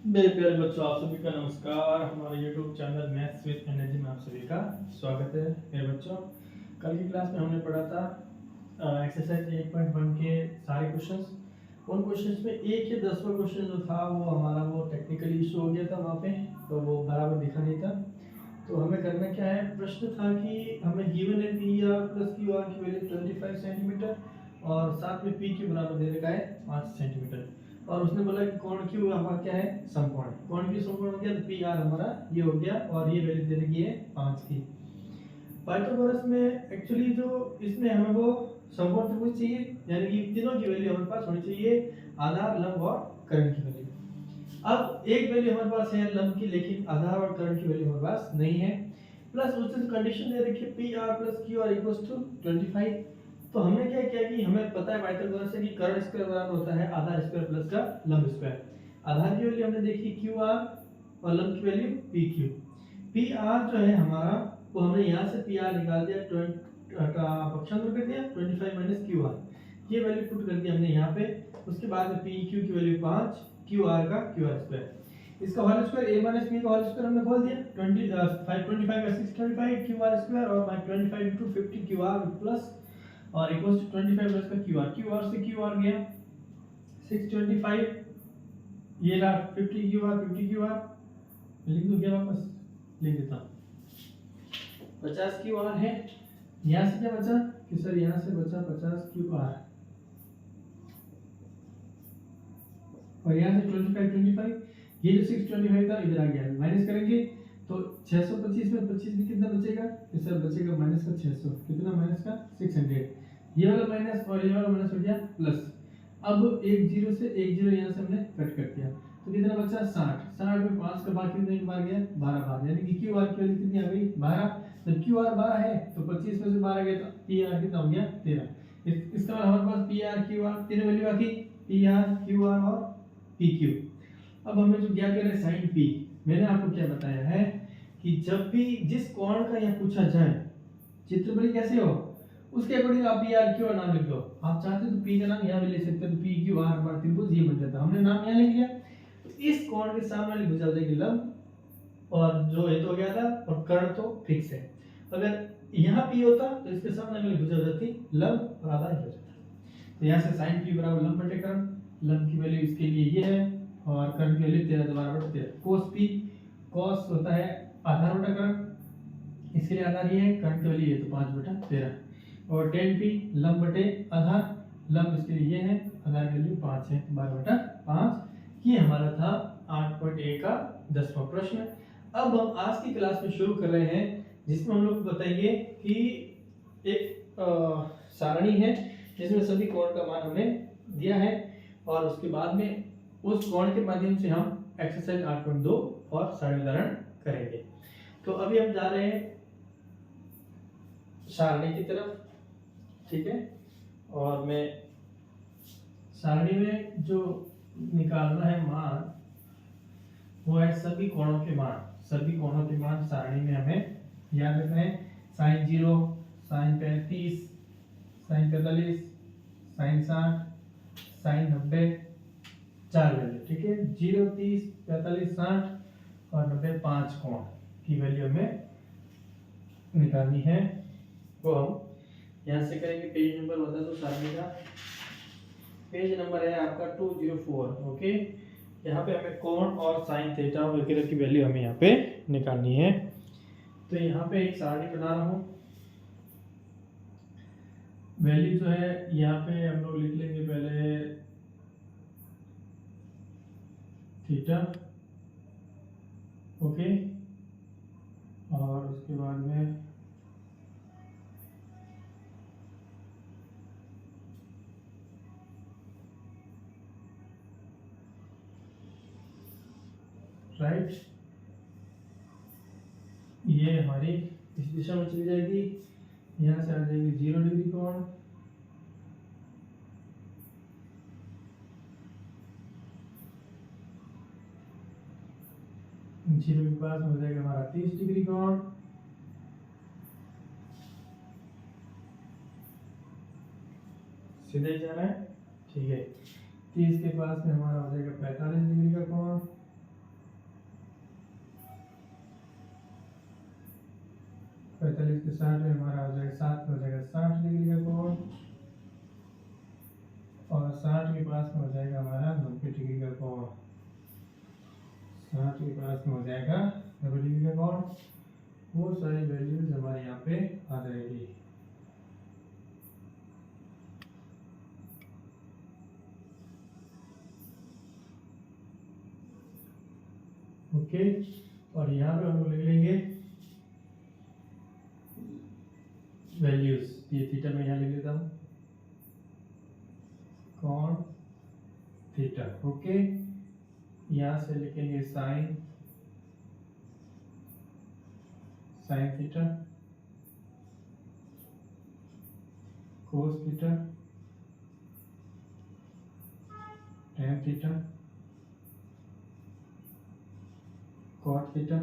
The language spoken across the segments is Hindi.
मेरे प्यारे बच्चों, आप सभी का नमस्कार। हमारे YouTube channel maths with energy में आप सभी का स्वागत है। मेरे बच्चों, कल की क्लास में हमने पढ़ा था एक्सरसाइज 8.1 के सारे क्वेश्चंस। उन क्वेश्चंस में एक या 10वां क्वेश्चन जो था वो हमारा वो टेक्निकली इशू हो गया था वहाँ पे, तो वो बराबर दिखा नहीं था। तो हमें करना क्या है, प्रश्न था कि हमें गिवन है P R plus Q are की वैल्यू 25 सेंटीमीटर और साथ में पी के बराबर दे रखा है 5 सेंटीमीटर। और उसने बोला कि कोण क्यू हमारा क्या है, समकोण। कोण क्यू समकोण हो गया तो पी आर हमारा ये हो गया और ये वैल्यू दे रखी है 5 की। पाइथागोरस में एक्चुअली जो इसमें हमें वो समकोण त्रिभुज चाहिए, यानी कि तीनों की वैल्यू हमारे पास होनी चाहिए, आधार, लंब और कर्ण की वैल्यू। अब एक वैल्यू हमारे पास है लंब की, लेकिन आधार और कर्ण की वैल्यू हमारे पास नहीं है। प्लस उससे कंडीशन दे रखी है P R plus Q R equals to 25। तो हमने क्या किया कि हमें पता है पाइथागोरस से कि कर्ण स्क्वायर बराबर होता है आधार स्क्वायर प्लस का लंब स्क्वायर। आधार की वैल्यू हमने देखी क्यू आर और लंब की value P Q. P R जो है हमारा, वो हमने यहाँ से पी आर निकाल दिया, पक्षांतर कर दिया 25 माइनस क्यू आर, ये वैल्यू पुट कर दी हमने यहाँ पे। उसके बाद में पी क्यू की वैल्यू 5, क्यू आर का क्यू आर स्क्वायर, इसका whole square a minus b का होल स्क्वायर हमने खोल दिया 25 का 625 क्यू आर स्क्वायर और 25 into 50 क्यू आर प्लस और इक्वल्स टू 25 प्लस का क्यू आर से क्यू आर गया 625, ये रहा 50 क्यू आर लिख दूं क्या, वापस लिख देता हूं। 50 क्यू आर है, यहाँ से क्या बचा कि सर यहाँ से बचा 50 क्यू आर और यहाँ से 25, ये जो 625 था इधर आ गया, माइनस करेंगे तो 625 में 25 भी कितना बचेगा कि सर बचेगा माइनस का 600, कितना माइनस का 600, ये वाला माइनस और ये वाला माइनस हो गया प्लस। अब एक जीरो से एक जीरो यहाँ से हमने कट कर दिया तो कितना बचा 60, 60 में 5 का बाकी कितने बार गया 12 बार, यानी कि क्यू आर की वैल्यू कितनी आ गई 12। तो क्यू आर 12 है तो 25 में से 12 गया तो पी आर कितना हो गया 13। इसका मतलब हमारे पास पी आर क्यू आर तीन वैल्यू बाकी, पी आर क्यू आर और पी क्यू। अब हमें जो ज्ञात करना है साइन पी, मैंने आपको क्या बताया है कि जब भी जिस कोण का यहाँ पूछा जाए चित्र बड़ी कैसे हो उसके अकॉर्डिंग आप पी आर क्यू आर नाम लिख दो। आप चाहते तो पी का नाम यहाँ भी ले सकते हो, तो पी क्यू आर हमारा त्रिभुज ये बन जाता, हमने नाम यहाँ लिख लिया। तो इस कोण के सामने वाली भुजा हो जाएगी लंब और जो ये तो हो गया था और कर्ण तो फिक्स है। अगर यहाँ पी होता तो इसके सामने वाली भुजा हो जाती लंब और आधा हो जाता। तो यहाँ से साइन पी बराबर लंब बटे कर्ण, लंब की वैल्यू इसके लिए ये है और कर्ण की वैल्यू 13 12 बटे 13। कोस पी, कोस होता है आधार बटा कर्ण, इसके लिए आधार ये है, कर्ण की वैल्यू ये तो 5 बटा 13 और 10 पी लंब बटे आधार, लंब इसके लिए ये है, आधार की वैल्यू 5 है 12 बटा 5। ये हमारा था 8.1 का 10वां प्रश्न। अब हम आज की क्लास में शुरू कर रहे हैं जिसमें हम लोग बताइए कि एक सारणी है जिसमें सभी कोण का मान हमें दिया है और उसके बाद में उस कोण के माध्यम से हम एक्सरसाइज 8.2 और सारणी उदाहरण करेंगे। तो अभी हम जा रहे हैं सारणी की तरफ, ठीक है। और मैं सारणी में जो निकालना है मान वो है सभी कोणों के मान, सभी कोणों के मान सारणी में हमें याद रखना है। Sine 0, sine 35, sine 45, sine 60, sine 90, 4 value, ठीक है। 0, 30, 45, 60 और 90 5 कोण की वैल्यू हमें निकालनी है, वो हम यहाँ से करेंगे। पेज नंबर बता दो सारणी का, पेज नंबर है आपका 204, ओके। यहाँ पे हमें कोण और साइन थीटा वगैरह की वैल्यू हमें यहाँ पे निकालनी है। तो यहाँ पे एक सारणी बना रहा हूँ, वैल्यू जो है यहाँ पे हम लोग लिख लेंगे पहले थीटा, ओके, और उसके बाद में राइट, ये हमारी इस दिशा में चली जाएगी, यहाँ से आ जाएगी 0 डिग्री कोण, जीरो के पास हो जाएगा हमारा 30 डिग्री कोण, सीधे जा रहा है, ठीक है। 30 के पास में हमारा हो जाएगा 45 डिग्री का कोण सकते 60 में हमारा हो जाएगा 7 में हो जाएगा 60 डिग्री का कोण, और 60 के पास में हो जाएगा हमारा 90 डिग्री का कोण। 60 के पास में हो जाएगा 90 डिग्री का कोण। वो सारी वैल्यूज हमारे यहाँ पे आ जाएगी। ओके, और यहाँ पे हम लोग लिख लेंगे वैल्यूज। ये थीटा में यहाँ लिख देता हूँ, कॉन थीटा। ओके, यहाँ से लिखेंगे sine theta, cos theta, tan theta, cot theta,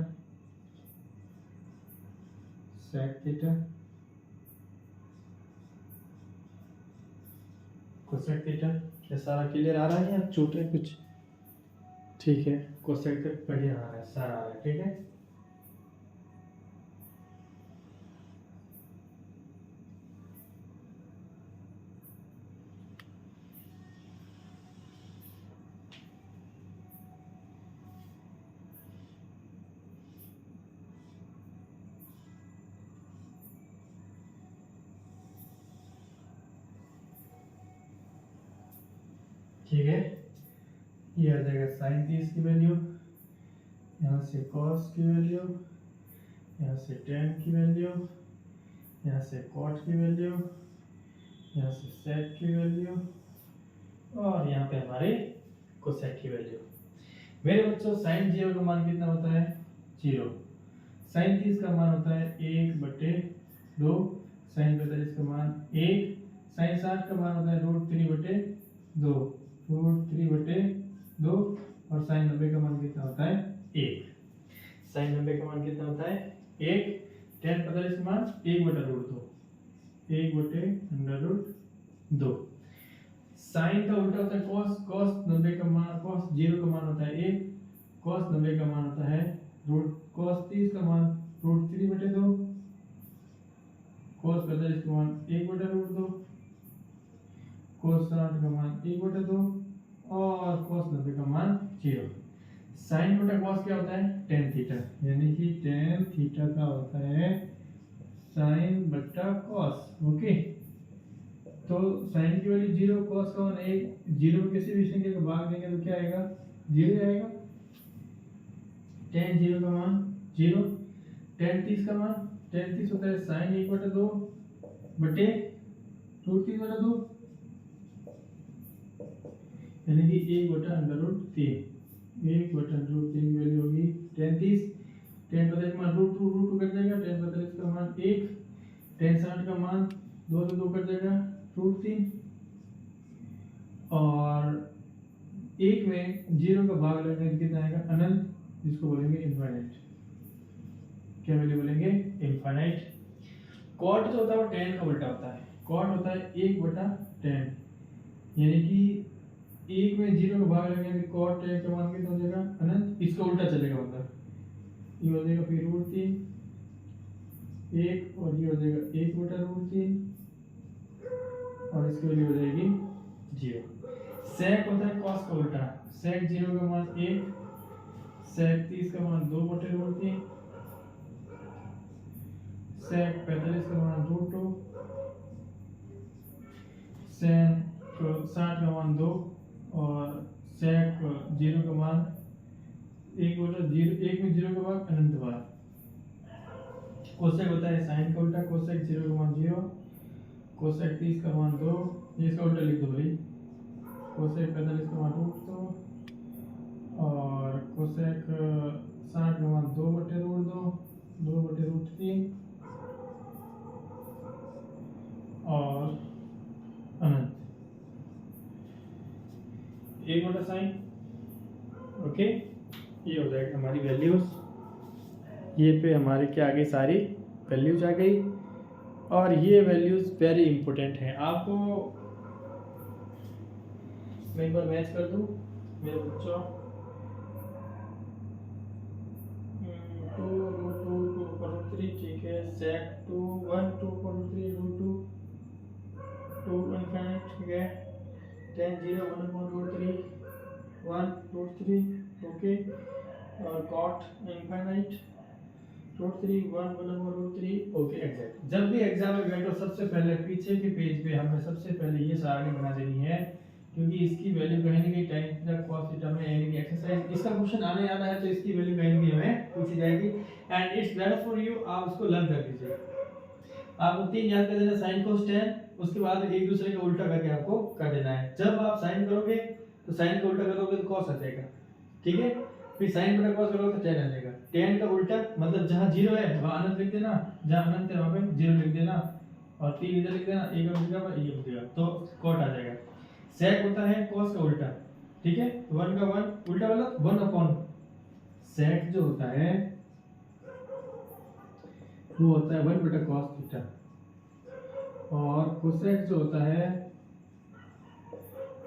sec theta, cosec theta. ये सारा क्लियर आ रहा है या छोटे कुछ? ठीक है, कोसेक तक बढ़िया आ रहा है, सारा आ रहा है। ठीक है, ठीक है। ये आ जाएगा साइन 30 की वैल्यू, यहाँ से कॉस की वैल्यू, यहाँ से टेन की वैल्यू, यहाँ से कॉट की वैल्यू, यहाँ से सेक की वैल्यू, और यहाँ पे हमारे कोसेक की वैल्यू। मेरे बच्चों, साइन 0 का मान कितना होता है? 0। साइन 30 का मान होता है 1/2, साइन 45 का मान 1, साइन 60 का मान होता है √3/2, √3/2, और साइन 90 का मान कितना होता है? 1। साइन 90 का मान कितना होता है? 1। टेन 45 का मान 1/√2, 1/√2। साइन का उल्टा होता है कॉस। कॉस 0 का मान होता है 1, कॉस 90 का मान होता है कॉस 30 का मान √3/2, कॉस 45 का मान 1/√2, कॉस 60 का मान 1/2, और कॉस 90 का मान 0। साइन बटा कॉस क्या होता है? टेन थीटा, यानी कि टेन थीटा का होता है साइन बटा कॉस। ओके, तो साइन की वैल्यू 0, कॉस का मान 1, 0 में किसी भी संख्या को भाग देंगे तो क्या आएगा? 0 आएगा। टेन 0 का मान 0, टेन 30 का मान, टेन 30 होता है साइन 1/2 बटे √3/2, यानी कि 1/√3। 1/√3 की वैल्यू होगी टेन 30। टेन 45 का मान √2 कट जाएगा, टेन 45 का मान 1, टेन 60 का मान 2 से 2 कट जाएगा √3, और 1 में 0 का भाग लगने कितना आएगा? अनंत, जिसको बोलेंगे इनफाइनाइट। क्या वैल्यू बोलेंगे? इनफाइनाइट। कॉट जो होता है वो टेन का उल्टा होता है। कॉट होता है 1/10, यानी कि 1 में 0 का भाग लगेगा, कॉट टेन का मान कितना हो जाएगा? अनंत। इसका उल्टा चलेगा, मतलब ये हो जाएगा फिर √3 1, और ये हो जाएगा 1/√3, और इसकी वैल्यू हो जाएगी 0। सेक होता है कॉस का उल्टा। सेक 0 का मान 1, सेक 30 का मान 2/√3, सेक 45 का मान √2, सेक 60 का मान 2, और सेक 0 का मान 1 में 0 का भाग अनंत बार। कोसेक होता है साइन का उल्टा। कोसेक 0 का मान 0, कोसेक 30 का मान 2, ये इसका उल्टा लिख दो भाई। कोसेक 45 का मान √2, और कोसेक 60 का मान 2/√2, 2/√3, और अनंत 1/sin। ओके, ये हो जाएगा हमारी वैल्यूज। ये पे हमारे क्या आ गई? सारी वैल्यूज आ गई, और ये वैल्यूज वेरी इंपॉर्टेंट हैं। आपको मैं एक बार मैच कर दूं मेरे बच्चों। 2 √2 2/3, ठीक है। सेक 2 1 2 4 3 2 2 infinite ठीक है, tan 0 1 upon root 3 1 root 3 okay, और cot infinite root 3 1 1 upon root 3 okay exact. जब भी एग्जाम में बैठो सबसे पहले पीछे के पेज पे हमें सबसे पहले ये सारणी बना देनी है, क्योंकि इसकी वैल्यू कहीं ना कहीं tan थीटा cos थीटा में यानी कि एक्सरसाइज इसका क्वेश्चन आने आना है, तो इसकी वैल्यू कहीं ना कहीं हमें पूछी जाएगी and it's better for you, आप उसको लर्न कर लीजिए। आपको 3 याद कर देना, sin cos tan, उसके बाद एक दूसरे का उल्टा करके आपको कर देना है। जब आप sin करोगे तो sin का उल्टा करोगे तो cos आ जाएगा, ठीक है, फिर sin बटा cos करोगे तो tan आ जाएगा। tan का उल्टा मतलब जहां 0 है वहां अनंत लिख देना, जहां अनंत है वहां पे 0 लिख देना, और 3 इधर लिख देना, एक बचेगा और ये बचेगा, तो cot आ जाएगा। sec होता है cos का उल्टा, ठीक है, 1 का 1 उल्टा मतलब 1 अपॉन sec जो होता है वो होता है 1 बटा cos थीटा, और cosec जो होता है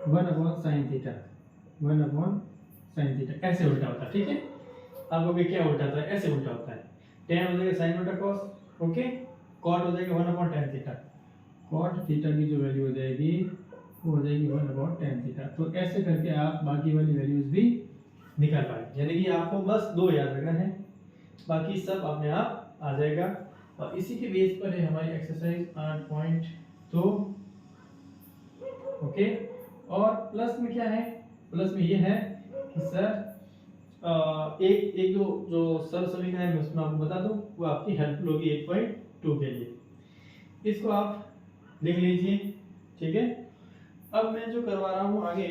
1 upon sin theta, 1 upon sin theta, ऐसे उल्टा होता है, ठीक है। आपको क्या उल्टा होता है, ऐसे उल्टा होता है, tan हो जाएगा sin बटा cos, ओके, cot हो जाएगा 1 upon tan theta, cot theta की जो वैल्यू हो जाएगी वो हो जाएगी 1 अपॉन tan थीटा। तो ऐसे करके आप बाकी वाली वैल्यूज भी निकाल पाए, यानी कि आपको बस 2 याद रखना है, बाकी सब अपने आप आ जाएगा। और इसी के बेस पर है हमारी एक्सरसाइज 8.2, ओके। और प्लस में क्या है, प्लस में ये है कि सर एक जो सरल समीकरण है मैं उसमें आपको बता दूं, वो आपकी हेल्पफुल होगी 8.2 के लिए, इसको आप लिख लीजिए, ठीक है। अब मैं जो करवा रहा हूँ आगे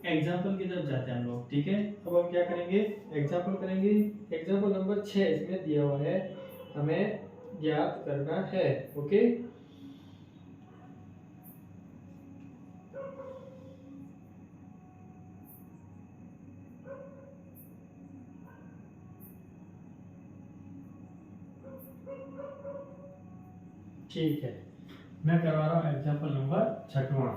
एग्जाम्पल की तरफ जाते हैं हम लोग, ठीक है। अब हम क्या करेंगे, एग्जाम्पल करेंगे। एग्जाम्पल नंबर 6 इसमें दिया हुआ है, हमें ज्ञात करना है, ओके। ठीक है, मैं करवा रहा हूँ एग्जाम्पल नंबर 6वां।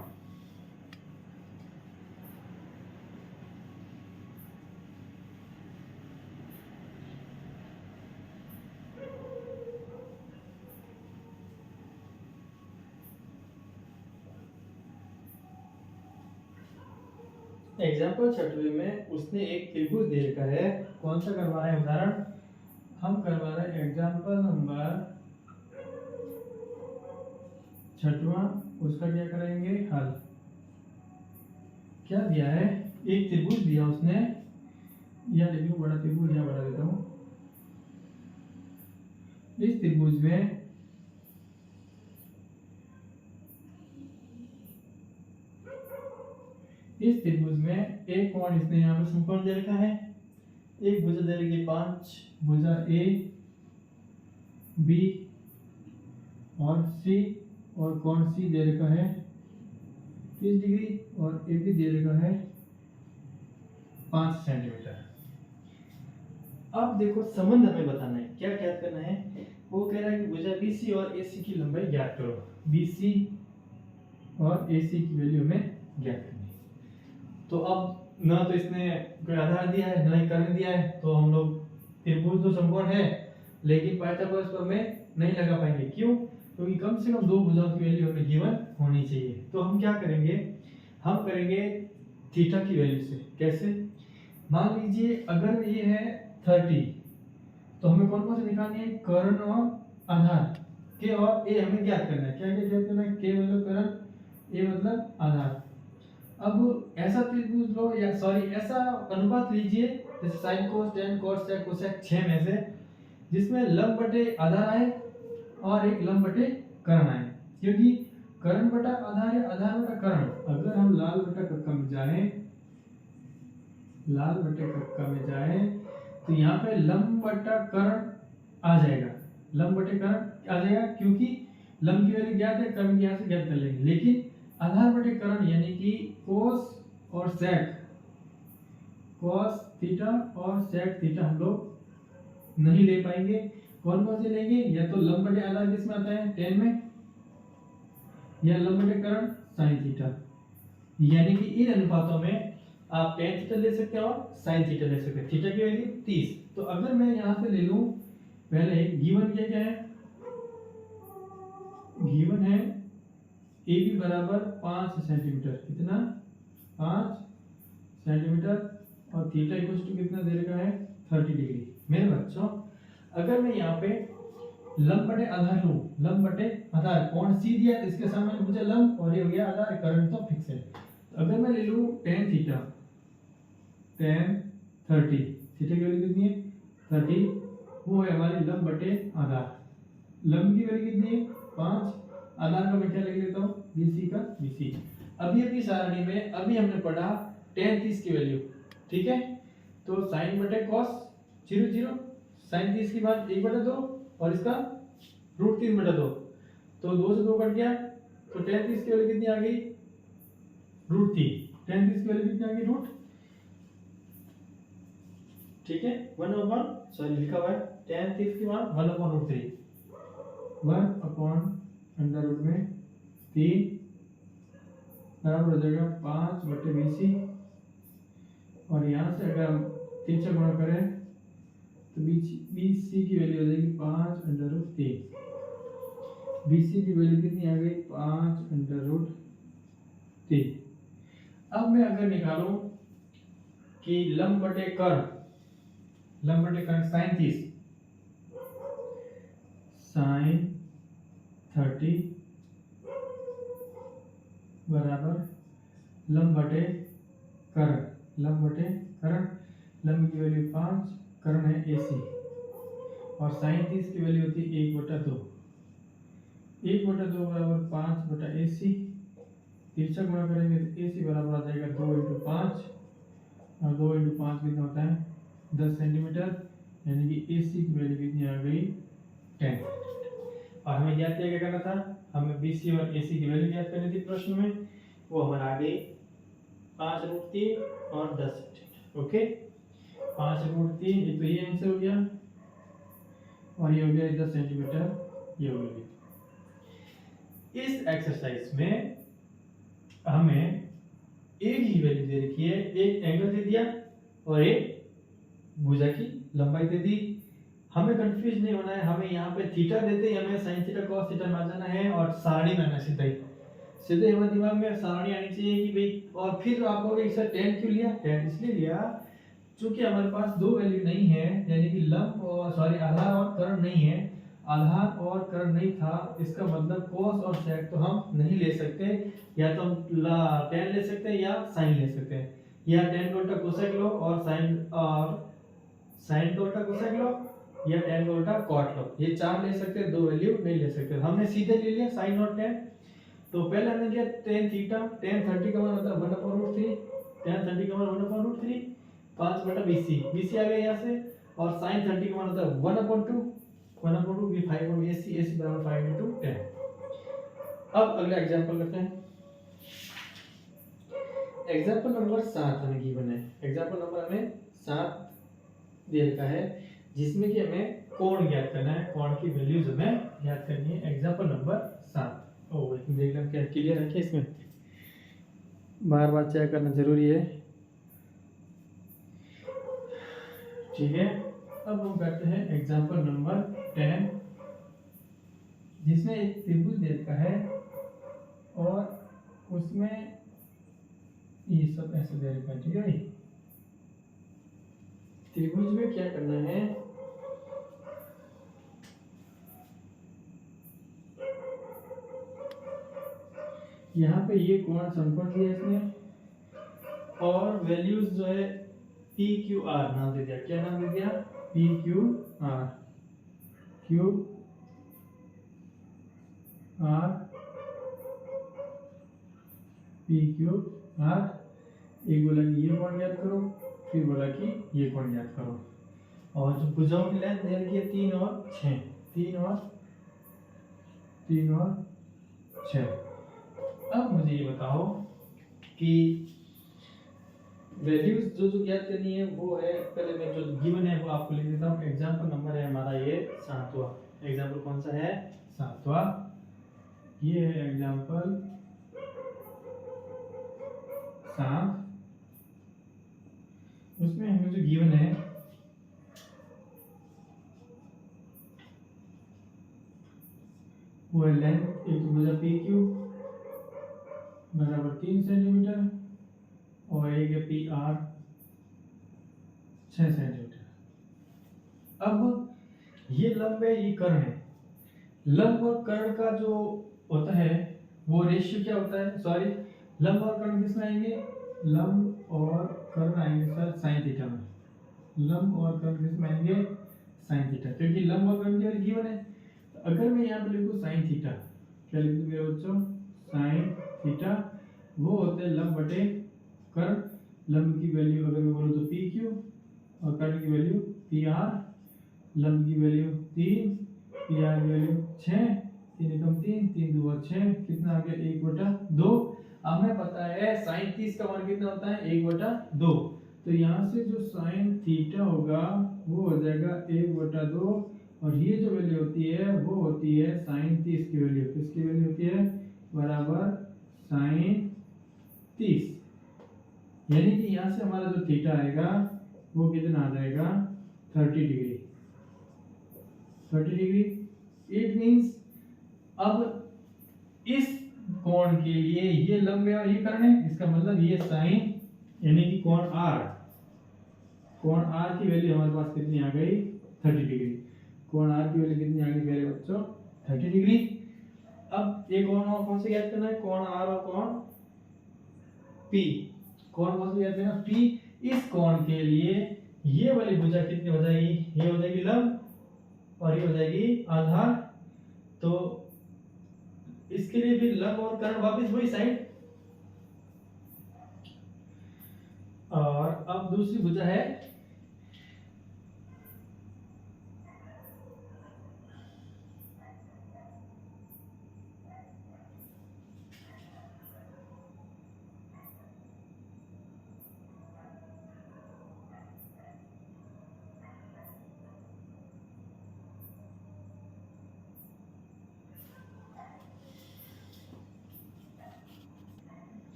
एग्जाम्पल 6वें में उसने एक त्रिभुज दे रखा है, कौन सा करवा रहे हैं उदाहरण, हम करवा रहे हैं एग्जाम्पल नंबर 6वां, उसका क्या करेंगे हल। क्या दिया है, एक त्रिभुज दिया उसने, या लिख लूं बड़ा त्रिभुज, या बना देता हूं। इस त्रिभुज में एक कोण इसने यहाँ पे समकोण दे रखा है, एक भुजा दे रखी 5, भुजा ए बी और सी, और कोण सी दे रखा है 30 डिग्री, और ए बी दे रखा है 5 सेंटीमीटर। अब देखो संबंध हमें बताना है, क्या ज्ञात करना है, वो कह रहा है कि भुजा BC और AC की लंबाई ज्ञात करो। BC और AC की वैल्यू हमें ज्ञात करनी है। तो अब ना तो इसने कोई आधार दिया है ना ही कर्ण दिया है, तो हम लोग त्रिभुज तो समकोण है लेकिन पाइथागोरस पर में नहीं लगा पाएंगे, क्यों, क्योंकि कम से कम 2 भुजाओं की वैल्यू हमें गिवन होनी चाहिए। तो हम क्या करेंगे, हम करेंगे थीटा की वैल्यू से। कैसे, मान लीजिए अगर ये है 30, तो हमें कौन कौन से निकालनी है, कर्ण और आधार, के और ए हमें ज्ञात करना है। क्या क्या ज्ञात करना है, के मतलब कर्ण, ए मतलब आधार। अब ऐसा त्रिभुज लो, या सॉरी ऐसा अनुपात लीजिए जैसे sin cos tan cos sec cosec 6 में से, जिसमें लंब बटे आधार आए और एक लंब बटे कर्ण आए, क्योंकि कर्ण बटा आधार है, आधार बटा कर्ण। अगर हम लाल बटा कक्का में जाएं, लाल बटे कक्का में जाएं तो यहाँ पे लंब बटा कर्ण आ जाएगा, लंब बटे कर्ण आ जाएगा, क्योंकि लंब की वैल्यू ज्ञात है, कर्ण की यहाँ से ज्ञात कर लेंगे। लेकिन आधार बटे कर्ण यानी कि कोस और सेक, कोस थीटा और सेक थीटा हम लोग नहीं ले पाएंगे। कौन कौन से लेंगे, या तो लंब बटे आधार किसमें आता है, tan में, या लंब बटे कर्ण sin थीटा। यानी कि इन अनुपातों में आप tan थीटा ले सकते हैं और sin थीटा ले सकते हैं। थीटा की वैल्यू 30। तो अगर मैं यहाँ से ले लूँ, पहले गिवन क्या क्या है, गिवन है ए बी बराबर 5 सेंटीमीटर, कितना 5 सेंटीमीटर, और थीटा इक्वल टू कितना दे रखा है 30 डिग्री। मेरे बच्चों अगर मैं यहाँ पे लंब बटे आधार लूं, लंब बटे आधार, कोण सी दिया तो इसके सामने मुझे लंब और ये हो गया आधार, करंट तो फिक्स है। तो अगर मैं ले लूं tan थीटा, tan 30, थीटा की वैल्यू कितनी है 30, वो है हमारी लंब बटे आधार। लंब की वैल्यू कितनी है 5, आधार का मैं क्या लिख लेता हूँ BC का BC। अभी अपनी सारणी में अभी हमने पढ़ा tan 30 की वैल्यू, ठीक है। तो sin बटे cos 0 0, sin 30 की बात 1/2 और इसका √3/2, तो 2 से 2 कट गया, तो tan 30 की वैल्यू कितनी आ गई √3। tan 30 की वैल्यू कितनी आ गई ठीक है 1/, सॉरी लिखा हुआ है tan 30 की मान 1/√3, 1/√3 बराबर हो जाएगा 5/BC। और यहाँ से अगर हम 3 से गुणा करें तो BC की वैल्यू हो जाएगी 5/3। BC की वैल्यू कितनी आ गई 5/3। अब मैं अगर निकालूं कि लंब बटे कर्ण, लंब बटे कर्ण sin 30, sin 30 बराबर लंब बटे कर्ण, लंब बटे कर्ण, लंब की वैल्यू 5, कर्ण है AC, और sin 30 की वैल्यू होती है 1/2, 1/2 बराबर 5/AC। तिरछा गुणा करेंगे तो AC बराबर आ जाएगा 2 × 5, और 2 × 5 कितना होता है 10 सेंटीमीटर, यानी कि AC की वैल्यू कितनी आ गई 10। और हमें ज्ञात क्या करना था, हमें BC और AC की वैल्यू ज्ञात करनी थी प्रश्न में, वो हमारा आ गई 5√3 और 10 सेंटीमीटर। ओके 5√3, ये तो ये आंसर हो गया, और ये हो गया 10 सेंटीमीटर, ये हो गया। इस एक्सरसाइज में हमें एक ही वैल्यू दे रखी है, एक एंगल दे दिया और एक भुजा की लंबाई दे दी। हमें कंफ्यूज नहीं होना है, हमें यहाँ पे थीटा देते ही हमें sin थीटा cos थीटा मान जाना है और सारणी में आना सीधा ही, सीधे हमारे दिमाग में सारणी आनी चाहिए कि भाई। और फिर आप कहोगे सर tan क्यों लिया, tan इसलिए लिया क्योंकि हमारे पास दो वैल्यू नहीं है, यानी कि लंब और सॉरी आधार और कर्ण नहीं है, आधार और कर्ण नहीं था, इसका मतलब cos और sec तो हम नहीं ले सकते, या तो हम tan ले सकते हैं या sin ले सकते हैं, या tan का उल्टा cosec लो और sin का उल्टा cosec लो, या tan का उल्टा cot लो, ये चार ले सकते हैं, दो वैल्यू नहीं ले सकते। हमने सीधे ले लिया sin और tan। तो पहले हमने लिया tan थीटा, tan 30 का मान होता है 1/√3, tan 30 का मान 1/√3, 5/BC, BC आ गया यहाँ से, और sin 30 का मान होता है 1/2, 1/2 भी 5/AC, AC बराबर 5 × 10। अब अगला एग्जांपल करते हैं। एग्जांपल नंबर 7 हमें गिवन है, एग्जांपल नंबर हमें 7 दे रखा है, जिसमें कि हमें कोण ज्ञात करना है, कोण की वैल्यूज हमें ज्ञात करनी है। एग्जांपल नंबर 7, ओ एक देख लें क्या क्लियर है, इसमें बार बार चेक करना जरूरी है, ठीक है। अब हम करते हैं एग्जांपल नंबर 10, जिसमें एक त्रिभुज दे रखा है और उसमें ये सब ऐसे दे रखा है, ठीक है भाई। त्रिभुज में क्या करना है, यहाँ पे ये कोण समकोण दिया इसने, और वैल्यूज जो है PQR नाम दे दिया, क्या नाम दे दिया PQR, QR। PQR, एक बोला कि ये कोण ज्ञात करो, फिर बोला कि ये कोण ज्ञात करो, और जो भुजाओं की लेंथ दे रखी है 3 और 6, 3 और 6। अब मुझे ये बताओ कि वैल्यूज जो ज्ञात करनी है वो है, पहले मैं जो गिवन है वो आपको लिख देता हूँ। एग्जांपल नंबर है हमारा ये 7वां, एग्जांपल कौन सा है 7वां, ये है एग्जांपल 7। उसमें हमें जो गिवन है वो है लेंथ, एक भुजा पी क्यू बराबर 3 सेंटीमीटर और एक है पी आर 6 सेंटीमीटर। अब ये लंब है, ये कर्ण है। लंब और कर्ण का जो होता है वो रेशियो क्या होता है, सॉरी लंब और कर्ण किसमें आएंगे, लंब और कर्ण आएंगे सर साइन थीटा में। लंब और कर्ण किसमें आएंगे, साइन थीटा, क्योंकि लंब और कर्ण की वैल्यू गिवन है। तो अगर मैं यहाँ पे लिखूँ साइन थीटा, क्या लिख दूँ मेरे बच्चों, साइन थीटा वो होते हैं लंब बटे कर्ण। लंब की वैल्यू अगर मैं बोलूँ तो पी क्यू और कर्ण की वैल्यू पी आर। लंब की वैल्यू 3, पी आर की वैल्यू 6, 3 एकम 3, 3 दूनी 6, कितना आ गया 1/2। हमें पता है साइन 30 का मान कितना होता है 1/2। तो यहाँ से जो साइन थीटा होगा वो हो जाएगा 1/2 और ये जो वैल्यू होती है वो होती है साइन 30 की वैल्यू। किसकी वैल्यू होती है, बराबर साइन 30। यानी कि यहाँ से हमारा जो थीटा आएगा वो कितना आ जाएगा 30 डिग्री। 30 डिग्री इट मींस अब इस कोण के लिए ये लंब है और ये कर्ण है, इसका मतलब ये साइन यानी कि कोण R की वैल्यू हमारे पास कितनी आ गई 30 डिग्री। कोण R की वैल्यू कितनी आ गई मेरे बच्चों 30 डिग्री। अब एक कोण कौन से ज्ञात करना है, कोण R और कोण P। कोण कौन से ज्ञात करना P। इस कोण के लिए ये वाली भुजा कितनी हो जाएगी, ये हो जाएगी लंब और ये हो जाएगी आधार। तो इसके लिए फिर लंब और कर्ण वापस वही साइड। और अब दूसरी भुजा है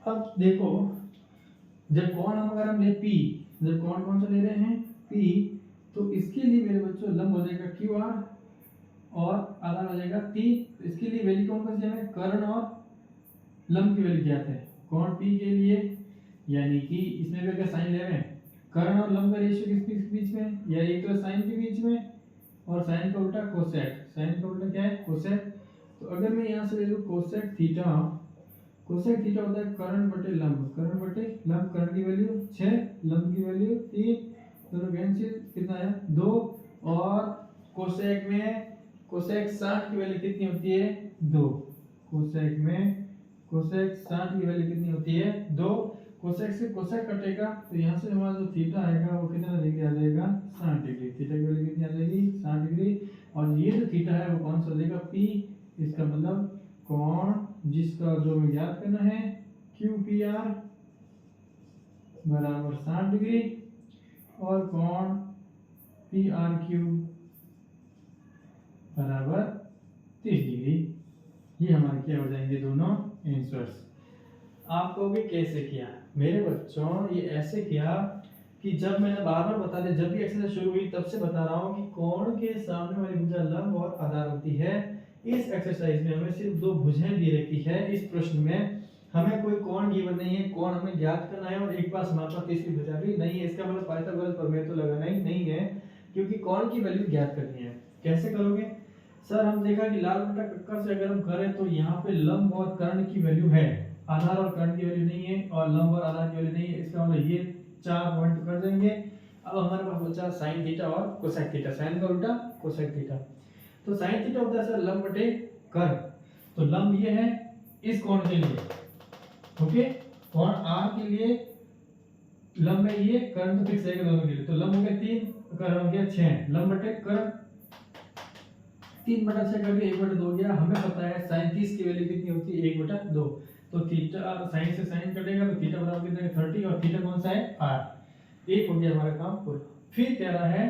अब देखो जब कोण अगर हम ले P, जब कोण कौन सा ले रहे हैं P, तो इसके लिए मेरे बच्चों लंब हो जाएगा QR और आधार हो जाएगा 3। इसके लिए वैल्यू कौन कौन सी है, कर्ण और लंब की वैल्यू ज्ञात है। कोण P के लिए यानी कि इसमें भी अगर साइन ले रहे हैं, कर्ण और लंब का रेशियो किसके बीच में, या एक तो साइन के बीच में और साइन का उल्टा कोसेक। साइन का उल्टा क्या है कोसेक। तो अगर मैं यहाँ से ले लूँ कोसेक थीटा, कोसेक थीटा होता है कर्ण बटे लंब, कर्ण बटे लंब। कर्ण की वैल्यू 6, लंब की वैल्यू 3, दोनों कैंसिल, कितना आया 2। और कोसेक में कोसेक 60 की वैल्यू कितनी होती है 2। कोसेक में कोसेक 60 की वैल्यू कितनी होती है 2। कोसेक से कोसेक कटेगा तो यहाँ से हमारा जो थीटा आएगा वो कितना डिग्री आ जाएगा 60 डिग्री। थीटा की वैल्यू कितनी आ जाएगी 60 डिग्री। और ये जो थीटा है वो कौन सा हो जाएगा P। इसका मतलब कोण जिसका जो हमें ज्ञात करना है QPR बराबर 60 डिग्री और कोण PRQ बराबर 30 डिग्री। ये हमारे क्या हो जाएंगे दोनों आंसर्स। आप कहोगे कैसे किया, मेरे बच्चों ये ऐसे किया कि जब मैंने बार बार बता दिया, जब भी एक्सरसाइज शुरू हुई तब से बता रहा हूँ कि कोण के सामने वाली भुजा लंब और आधार होती है। इस एक्सरसाइज में हमें सिर्फ 2 भुजाएं दी रहती है। इस प्रश्न में हमें कोई कोण गिवन नहीं है, कोण हमें ज्ञात करना है और एक पास हमारे पास तीसरी भुजा भी नहीं है। इसका मतलब पाइथागोरस प्रमेय तो लगाना ही नहीं है क्योंकि कोण की वैल्यू ज्ञात करनी है। कैसे करोगे सर, हम देखा कि लाल बटा कक्का से अगर हम करें तो यहाँ पे लंब और कर्ण की वैल्यू है, आधार और कर्ण की वैल्यू नहीं है और लंब और आधार की वैल्यू नहीं है। इसका मतलब ये 4 पॉइंट कर देंगे। अब हमारे पास बचा साइन थीटा और कोसेक थीटा। साइन का उल्टा कोसेक थीटा। तो साइन थीटा होता है सर लंब बटे कर्ण। तो लंब ये है इस कोण के लिए, ओके, कोण R के लिए लंब है ये, कर्ण तो फिक्स रहेगा दोनों के लिए। तो लंब हो गया 3, कर्ण हो गया 6। लंब बटे कर्ण 3/6 कर दिया, 1/2 गया। हमें पता है साइन 30 की वैल्यू कितनी होती है 1/2। तो थीटा साइन से साइन कटेगा तो थीटा बराबर कितना है 30 और थीटा कौन सा है R। एक हो गया हमारा काम पूरा। फिर कह रहा है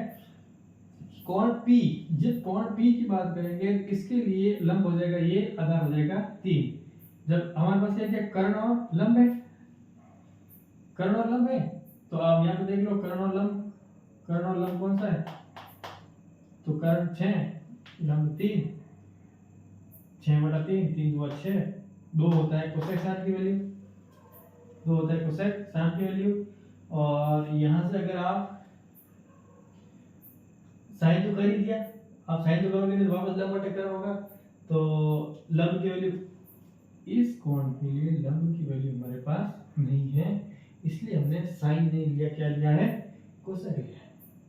कोण P। जब कोण P की बात करेंगे किसके लिए लंब हो जाएगा ये, आधार हो जाएगा 3। जब हमारे पास क्या है कर्ण और लंब है, कर्ण और लंब है तो आप यहाँ पे देख लो कर्ण और लंब, कर्ण और लंब कौन सा है, तो कर्ण 6 लंब 3। 6/3, 3×2 = 6, 2 होता है कोसेक 60 की वैल्यू, 2 होता है कोसेक 60 की वैल्यू। और यहाँ से अगर आप साइन तो कर ही दिया, आप साइन तो करोगे नहीं तो वापस लंब बटे कर्ण होगा। तो लंब की वैल्यू, इस कोण के लिए लंब की वैल्यू हमारे पास नहीं है, इसलिए हमने साइन नहीं लिया, क्या लिया है, कोसेक लिया।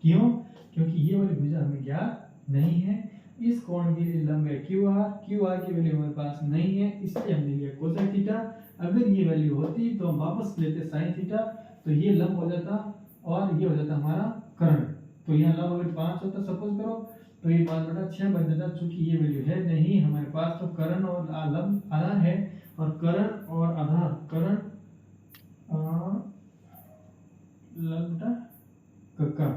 क्यों? क्योंकि ये वाली भुजा हमें ज्ञात नहीं है। इस कोण के लिए लंब है QR, QR की वैल्यू हमारे पास नहीं है, इसलिए हमने लिया कोसेक थीटा। अगर ये वैल्यू होती तो हम वापस लेते साइन थीटा, तो ये लंब हो जाता और ये हो जाता हमारा कर्ण। तो यहाँ लंब अगर 5 होता सपोज करो, तो ये 5/6 बन जाता। चूंकि ये वैल्यू है नहीं हमारे पास, तो कर्ण और लंब आधार है, और कर्ण और आधार, कर्ण लंब बटा कक्का,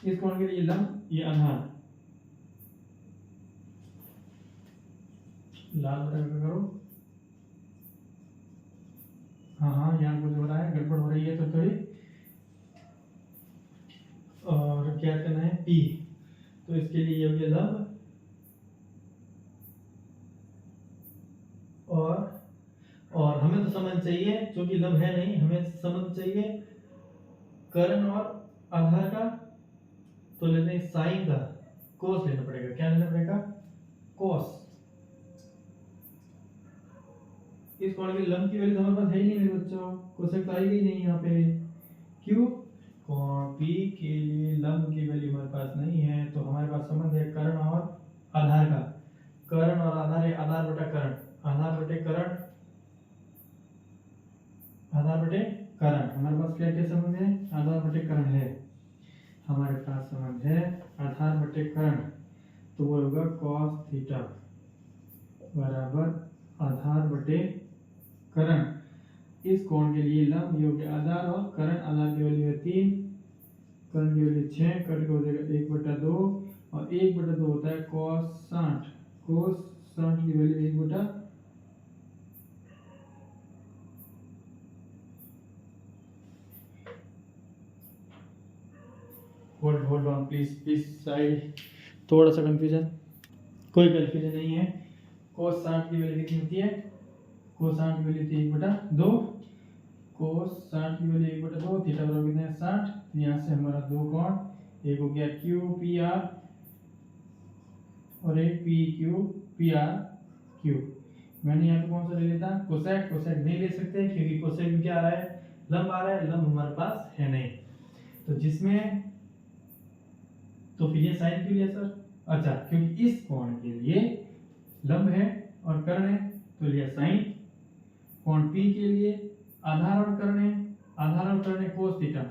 इस कोण के लिए लंब, ये आधार, लाल बटा कक्का करो। हाँ यहाँ कुछ हो रहा है, गड़बड़ हो रही है तो थोड़ी, और क्या करना है P, तो इसके लिए ये हो गया लंब, और हमें तो संबंध चाहिए, क्योंकि लंब है नहीं, हमें संबंध चाहिए कर्ण और आधार का। तो लेते हैं साइन का, कोस लेना पड़ेगा, क्या लेना पड़ेगा, कोस। इस कोण के लंब की वैल्यू हमारे पास है ही नहीं मेरे बच्चों, कोसेक तो आएगी नहीं यहाँ पे। क्यों? कोण P के लिए लंब की वैल्यू हमारे पास नहीं है, तो हमारे पास संबंध है कर्ण और आधार का। कर्ण और आधार है आधार बटा कर्ण, आधार बटे कर्ण, आधार बटे कर्ण। हमारे पास क्या क्या संबंध है, आधार बटे कर्ण है हमारे पास, संबंध है आधार बटे कर्ण। तो वो होगा cos थीटा बराबर आधार बटे कर्ण। इस कोण के लिए लंब ये हो गया आधार, और कर्ण, आधार की वैल्यू है 3, कर्ण की वैल्यू 6, कर्ण हो जाएगा 1/2, और 1/2 होता है cos 60, cos 60 की value 1/, hold on please side, थोड़ा सा कंफ्यूजन, कोई कंफ्यूजन नहीं है। cos 60 की वैल्यू कितनी होती है, cos 60 की वैल्यू थी 1/2, cos 60 की वैल्यू 1/2, थीटा बराबर कितना है 60। तो यहाँ से हमारा दो कोण, एक हो गया QPR और एक PQPRQ। मैंने यहाँ पे कौन सा ले लेता, कोसेक, कोसेक नहीं ले सकते क्योंकि कोसेक में क्या आ रहा है, लंब आ रहा है, लंब हमारे पास है नहीं। तो जिसमें, तो फिर ये साइन क्यों लिया सर, अच्छा क्योंकि इस कोण के लिए लंब है और कर्ण है, तो लिया साइन। कोण P के लिए आधार और कर्ण है, आधार और कर्ण है cos थीटा,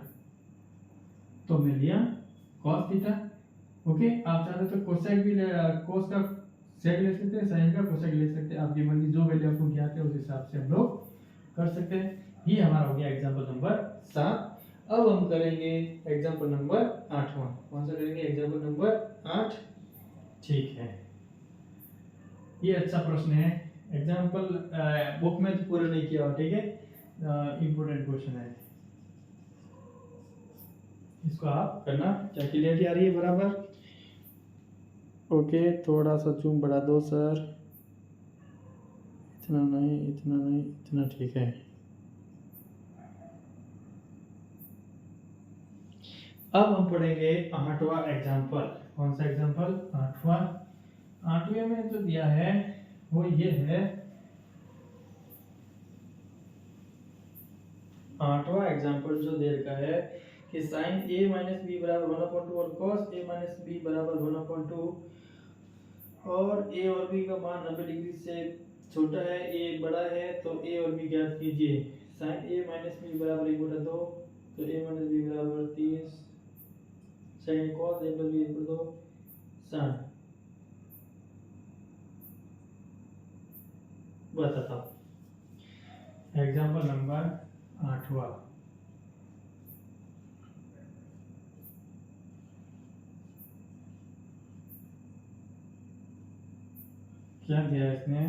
तो मैं लिया cos थीटा। ओके, आप चाहते तो कोसेक भी cos का सेक ले सकते हैं, साइन का कोसेक ले सकते हैं, आपकी मर्जी, जो वैल्यू आपको ज्ञात है उस हिसाब से हम लोग कर सकते हैं। ये हमारा हो गया एग्जांपल नंबर 7। अब हम करेंगे एग्जांपल नंबर 8वां। कौन सा करेंगे, एग्जांपल नंबर 8। ठीक है, ये अच्छा प्रश्न है, एग्जांपल बुक में तो पूरा नहीं किया हुआ, ठीक है, इंपॉर्टेंट क्वेश्चन है, इसको आप करना। क्या क्लियरिटी आ रही है बराबर? ओके, थोड़ा सा जूम बढ़ा दो सर, इतना नहीं, इतना नहीं, इतना ठीक है। अब हम पढ़ेंगे 8वां एग्जांपल। कौन सा एग्जांपल, 8वां। 8वें में जो दिया है वो ये है, 8वां एग्जांपल जो दे रखा है कि sin a - b बराबर 1/2 और cos a - b बराबर 1/2, और a और b का मान 90 डिग्री से छोटा है, a बड़ा है, तो a और b ज्ञात कीजिए। sin a - b बराबर 1/2, तो a - b बराबर 30, sin cos a + b 1/2, 60। बताता हूँ, एग्जांपल नंबर 8वां। क्या दिया इसने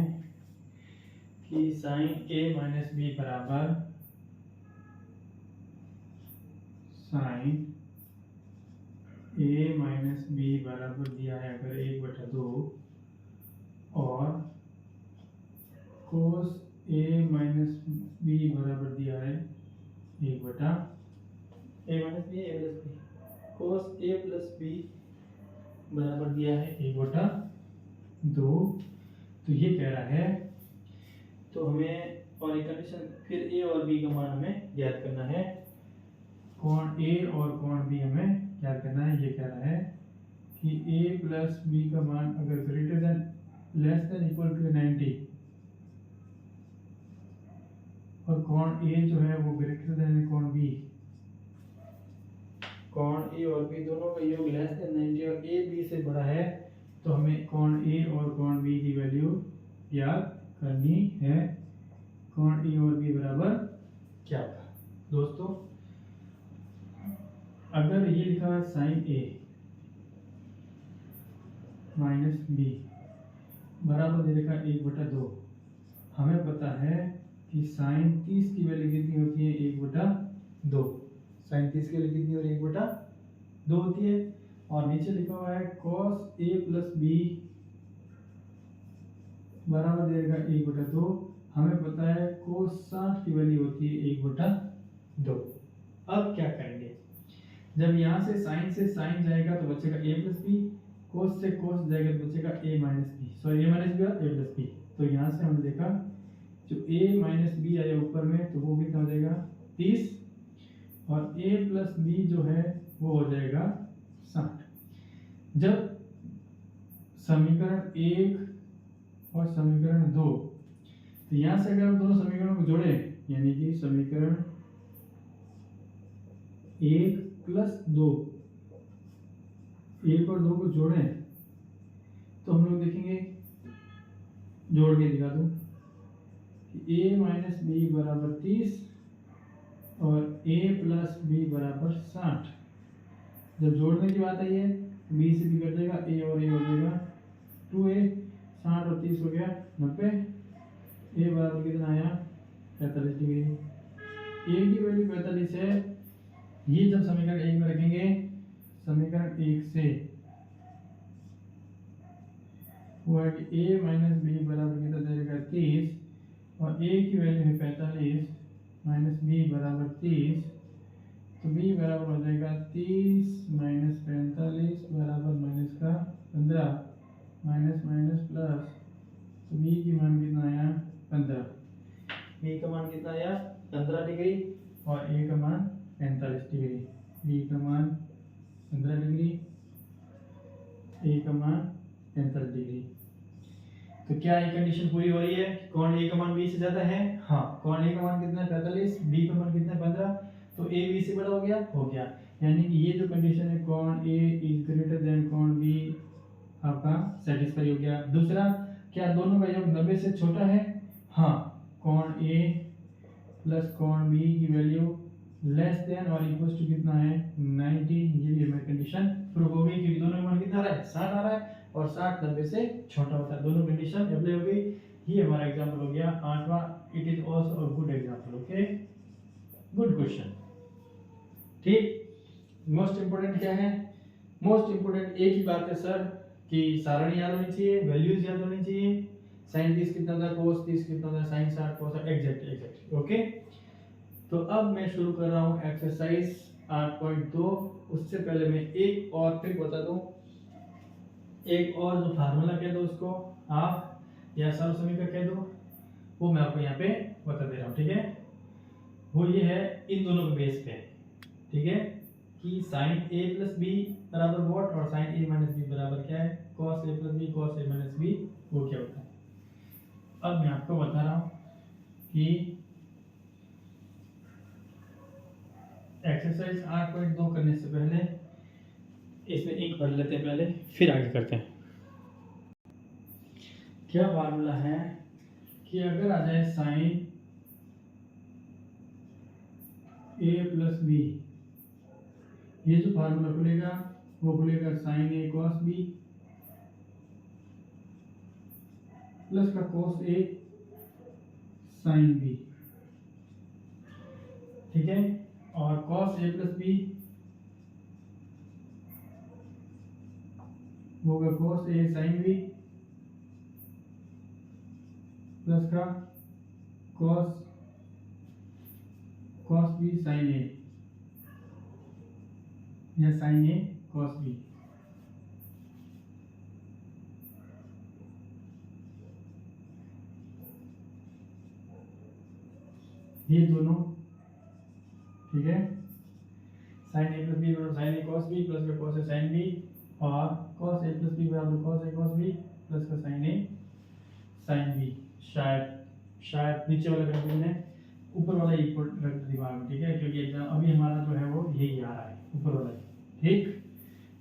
कि sin a - b बराबर, sin a - b बराबर दिया है अगर 1/2, और कोस ए माइनस बी बराबर दिया है 1 बटा ए माइनस बी ए प्लस बी, कोस ए प्लस बी बराबर दिया है 1/2। तो ये कह रहा है, तो हमें और एक कंडीशन, फिर ए और बी का मान हमें ज्ञात करना है। कोण ए और कोण बी हमें ज्ञात करना है। ये कह रहा है कि ए प्लस बी का मान अगर greater than less than equal to 90 और कोण ए जो है वो ग्रेटर देन कोण बी, कोण ए और बी दोनों का योग लेस देन 90 और ए बी से बड़ा है, तो हमें कोण ए और कोण बी की वैल्यू ज्ञात करनी है। कोण ए और बी बराबर क्या होगा दोस्तों? अगर ये लिखा है साइन ए माइनस बी बराबर दे रखा 1/2, हमें पता है कि साइन 30 की वैल्यू कितनी होती है 1/2। साइन 30 की वैल्यू कितनी हो रही है 1/2 होती है। और नीचे लिखा हुआ है cos a प्लस बी बराबर दे रखा 1/2, हमें पता है cos 60 की वैल्यू होती है 1/2। अब क्या करेंगे? जब यहाँ से साइन जाएगा तो बचेगा a प्लस बी, कोस से कोस जाएगा तो बचेगा a minus B, sorry a minus B और a प्लस बी। तो यहाँ से हमने देखा जो a माइनस बी आया ऊपर में तो वो कितना हो जाएगा 30 और a प्लस बी जो है वो हो जाएगा 60। जब समीकरण 1 और समीकरण 2, तो यहाँ से अगर हम दोनों समीकरणों को जोड़े यानी कि समीकरण 1 प्लस 2, 1 और 2 को जोड़ें तो हम लोग देखेंगे, जोड़ के दिखा दूं कि a माइनस बी बराबर 30 और a प्लस बी बराबर 60। जब जोड़ने की बात आई है b से b कट जाएगा, a और a हो जाएगा 2a, 60 और 30 हो गया 90। a बराबर कितना आया 45 डिग्री। a की वैल्यू 45 है। ये जब समीकरण 1 में रखेंगे, समीकरण 1 से वो है कि a माइनस बी बराबर कितना देगा 30 और a की वैल्यू है 45 माइनस बी बराबर 30, तो b बराबर हो जाएगा 30 माइनस 45 बराबर माइनस का 15 माइनस माइनस प्लस, तो b की मान कितना आया 15। b का मान कितना आया 15 डिग्री और a का मान 45 डिग्री। b का मान 15 डिग्री, a का मान 45 डिग्री। तो क्या ये कंडीशन पूरी हो रही है? कोण a का मान b से ज्यादा है? हाँ। कोण a का मान कितना है 45, b का मान कितना है 15, तो a b से बड़ा हो गया? हो गया। यानी कि ये जो कंडीशन है कोण a इज ग्रेटर देन कोण b आपका सेटिस्फाई हो गया। दूसरा, क्या दोनों का योग 90 से छोटा है? हाँ। कोण a प्लस कोण b की वैल्यू लेस देन और इक्वल टू कितना है 90। ये भी हमारी कंडीशन प्रूव हो गई क्योंकि दोनों का मान कितना आ रहा है 60 आ रहा है और 60 90 से छोटा होता है। दोनों कंडीशन अप्लाई हो गई। ये हमारा एग्जांपल हो गया 8वां। It is also a good example. Okay, good question. ठीक। मोस्ट इंपोर्टेंट क्या है? मोस्ट इंपोर्टेंट एक ही बात है सर कि सारणी याद होनी चाहिए, वैल्यूज याद होनी चाहिए। sin 30 कितना था, cos 30 कितना था, sin 60 cos एग्जैक्ट। ओके, तो अब मैं शुरू कर रहा हूं एक्सरसाइज 8.2। उससे पहले मैं एक और ट्रिक बता दूं, एक और जो फार्मूला कह दो उसको हाफ या सर्व समीकरण कह दो, वो मैं आपको यहाँ पे बता दे रहा हूँ। ठीक है, वो ये है इन दोनों के बेस पे। ठीक है, कि sin a प्लस बी बराबर व्हाट और sin a माइनस बी बराबर क्या है, cos a plus B cos a minus B वो क्या होता है। अब मैं आपको बता रहा हूँ कि एक्सरसाइज 8.2 करने से पहले इसमें एक पढ़ लेते हैं पहले, फिर आगे करते हैं। क्या फार्मूला है कि अगर आ जाए साइन a प्लस बी, ये जो फार्मूला खुलेगा वो खुलेगा sine a cos b plus का cos a साइन b। ठीक है, और cos a प्लस b होगा cos a sin b plus का cos cos B sine A या साइन ए कॉस बी। ये दोनों ठीक है, साइन ए प्लस बी बराबर sine A cos B plus का कॉस ए साइन बी, और कॉस ए प्लस बी बराबर cos A cos B plus का साइन ए साइन बी। शायद नीचे वाला कर देंगे, ऊपर वाला इक्वल रख दिमाग में, ठीक है, क्योंकि एग्जाम अभी हमारा जो है वो यही आ रहा है ऊपर वाला, ठीक।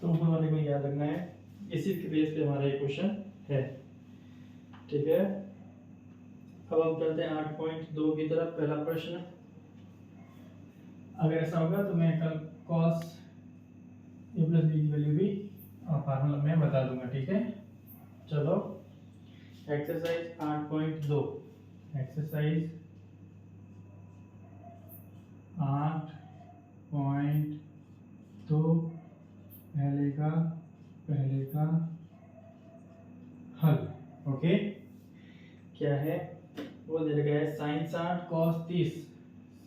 तो ऊपर वाले को याद रखना है, इसी के बेस पे हमारा ये क्वेश्चन है, ठीक है। अब हम चलते हैं 8.2 की तरफ। पहला प्रश्न, अगर ऐसा होगा तो मैं कल cos a प्लस बी की वैल्यू भी फार्मूला में बता दूंगा, ठीक है। चलो एक्सरसाइज 8.2, एक्सरसाइज 8.2 पहले का हल। ओके, क्या है वो दे रखा है, sin 60 cos 30,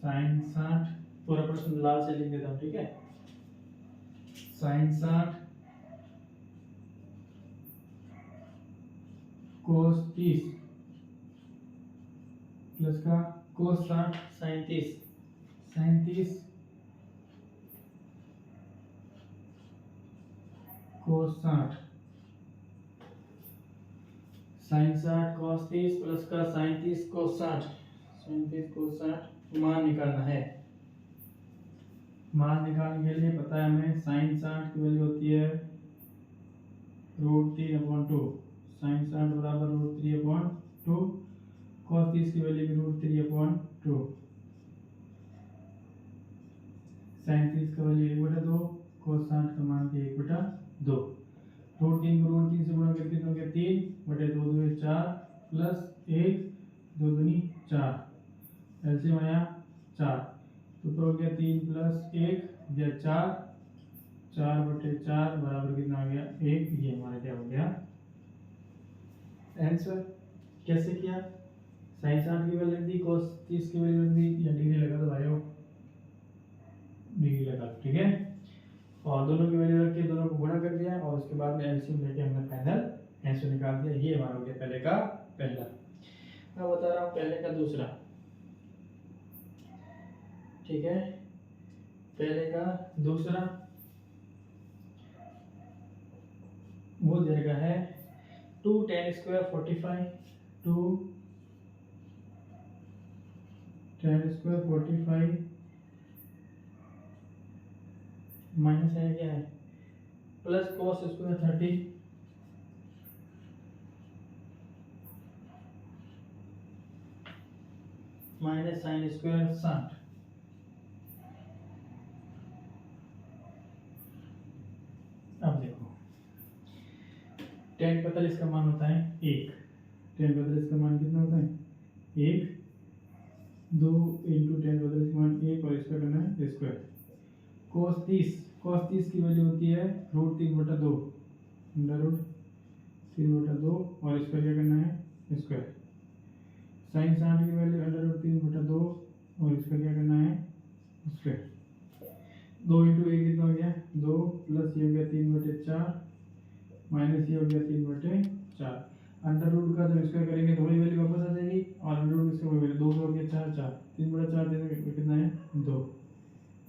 sin 60 पूरा प्रश्न लाल से लिख देता हूँ, ठीक है। sin 60 cos 30 प्लस का cos 60 sin 30, sin 30 cos 60, sin 60 cos 30 plus का sin 30 cos 60, sin 30 cos 60। मान निकालना है, मान निकालने के लिए पता है हमें sin 60 की वैल्यू होती है √3/2, sin 60 बराबर √3/2, cos 30 की वैल्यू भी √3/2, sin 30 का वैल्यू 1/2, cos 60 का मान 1/2। √3 को √3 से गुणा करके तो क्या 3/2 2 4 प्लस 1 2 दूनी 4, एलसीएम आया 4, तो हो गया 3 प्लस 1 या 4, 4/4 बराबर कितना आ गया 1। ये हमारा क्या हो गया आंसर। कैसे किया, sin 60 की वैल्यू दी, cos 30 की वैल्यू दी, या डिग्री लगा दो भाइयों, डिग्री लगा, ठीक है। और दोनों की वैल्यू रख के दोनों को गुणा कर दिया, और उसके बाद में एलसीएम लेके हमने फाइनल आंसर निकाल दिया। ये हमारा हो गया पहले का पहला। अब बता रहा हूँ पहले का दूसरा, ठीक है। पहले का दूसरा वो दे रखा है 2 tan square 45, 2 tan square 45 minus है क्या है plus cos square 30 minus sin square 60। अब देखो tan 45 का मान होता है 1, tan 45 का मान कितना होता है 1, 2 इंटू tan 45 का मान 1 और इसका करना है स्क्वायर। cos 30 की वैल्यू होती है √3/2, √3/2 और इसका क्या करना है स्क्वायर। sin 60 की वैल्यू √3/2 और इसका क्या करना है स्क्वायर। 2 इंटू 1 कितना हो गया 2, प्लस ये हो गया 3/4 माइनस ये हो गया 3/4। अंडर रूट का जब स्क्वायर करेंगे तो वही वैल्यू वापस आ जाएगी, और अंडर रूट इसका वही वैल्यू 2 हो गया 4 4, 3/4 देने कितना है 2,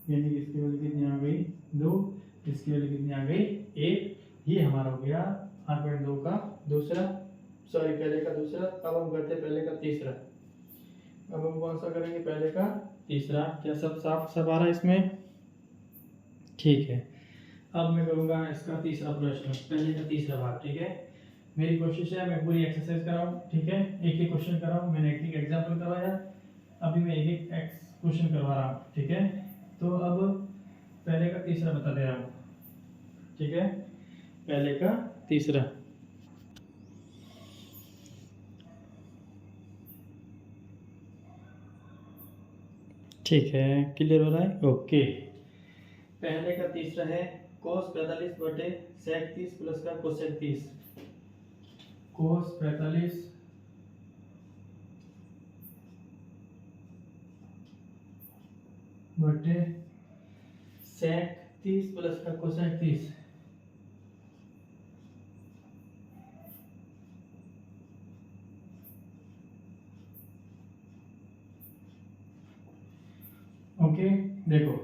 यानी कि इसकी वैल्यू कितनी आ गई 2, इसकी वैल्यू कितनी आ गई 1। ये हमारा हो गया 8.2 का दूसरा, सॉरी पहले का दूसरा। अब हम करते हैं पहले का तीसरा। अब हम कौन सा करेंगे पहले का तीसरा। क्या सब साफ सब आ रहा है इसमें, ठीक है। अब मैं करूंगा इसका तीसरा प्रश्न, पहले का तीसरा भाग, ठीक है। मेरी कोशिश है मैं पूरी एक्सरसाइज कराऊं, ठीक है, एक एक क्वेश्चन कराऊं। मैंने एक एक एग्जांपल करवाया, अभी मैं एक एक क्वेश्चन करवा रहा हूं, ठीक है। तो अब पहले का तीसरा बता दे रहा हूं, ठीक है। पहले का तीसरा, ठीक है, क्लियर हो रहा है, ओके। पहले का तीसरा है cos 45 बटे sec 30 प्लस का cosec 30, cos 45 बटे सेक 30 प्लस का कोसेक 30। ओके देखो,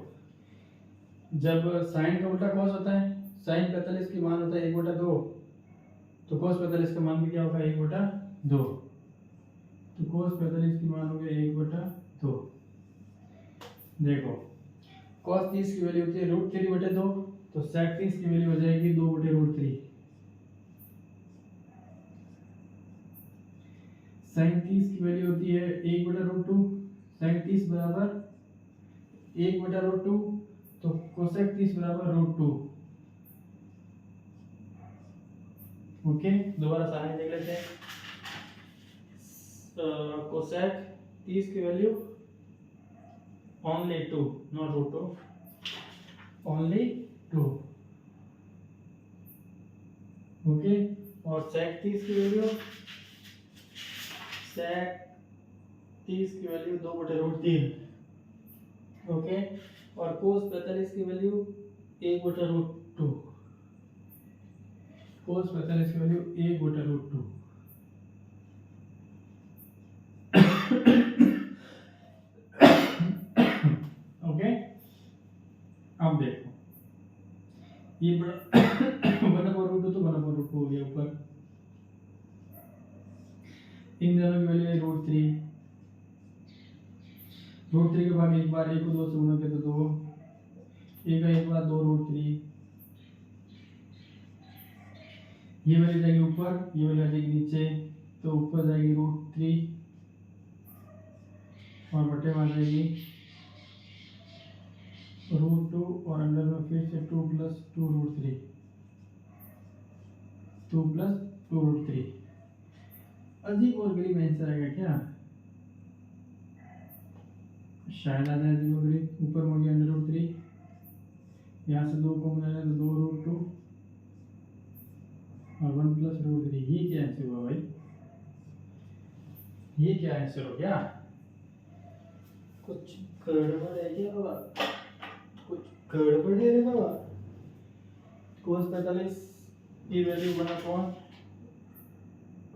जब साइन का उल्टा कॉस होता है, साइन 45 की मान होता है 1/2, तो कॉस 45 का मान भी क्या होगा 1/2। तो cos 45 की मान हो गया 1/2। देखो cos 30 की वैल्यू होती है √3/2, तो sec 30 की वैल्यू हो जाएगी 2/√3। sin 30 की वैल्यू होती है 1/√2, sin 30 बराबर 1/√2, तो cosec 30 बराबर √2। ओके दोबारा सामने देख लेते हैं। cosec 30 की value only 2, not √2, only 2। Okay और sec 30 की वैल्यू, sec 30 की वैल्यू 2/√3। ओके और cos 45 की वैल्यू 1/√2, cos 45 की वैल्यू 1/√2। ओके अब देखो ये 1/√2 तो 1/√2 हो गया ऊपर, इन दोनों की वैल्यू है √3। √3 के बाद एक बार 1 को 2 से गुणा किया तो 2, एक का एक बार 2√3, ये वैल्यू जाएगी ऊपर, ये वैल्यू जाएगी नीचे, तो ऊपर जाएगी √3 और बटे में आ जाएगी √2 और अंदर में फिर से 2 + 2√3, 2 + 2√3। अजीब और गरीब आंसर आएगा क्या, शायद आ जाए अजीब और गरीब। ऊपर में हो गया √3, यहाँ से 2 को मिला तो 2√2 और 1 + √3। ये क्या आंसर हुआ भाई, ये क्या आंसर हो गया, कुछ गड़बड़ है क्या बाबा, कुछ गड़बड़ है रे बाबा। cos 45 की वैल्यू बना कौन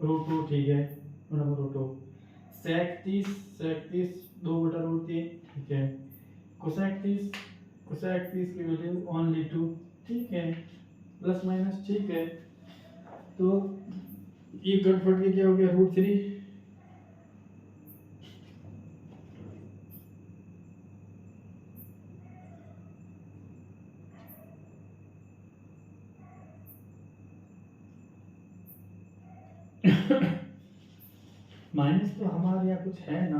√2, ठीक है बना √2। sec 30 2/√3, ठीक है। cosec 30 की वैल्यू ओनली 2, ठीक है, प्लस माइनस ठीक है। तो ये गड़बड़ के क्या हो गया √3। माइनस तो हमारे यहाँ कुछ है ना,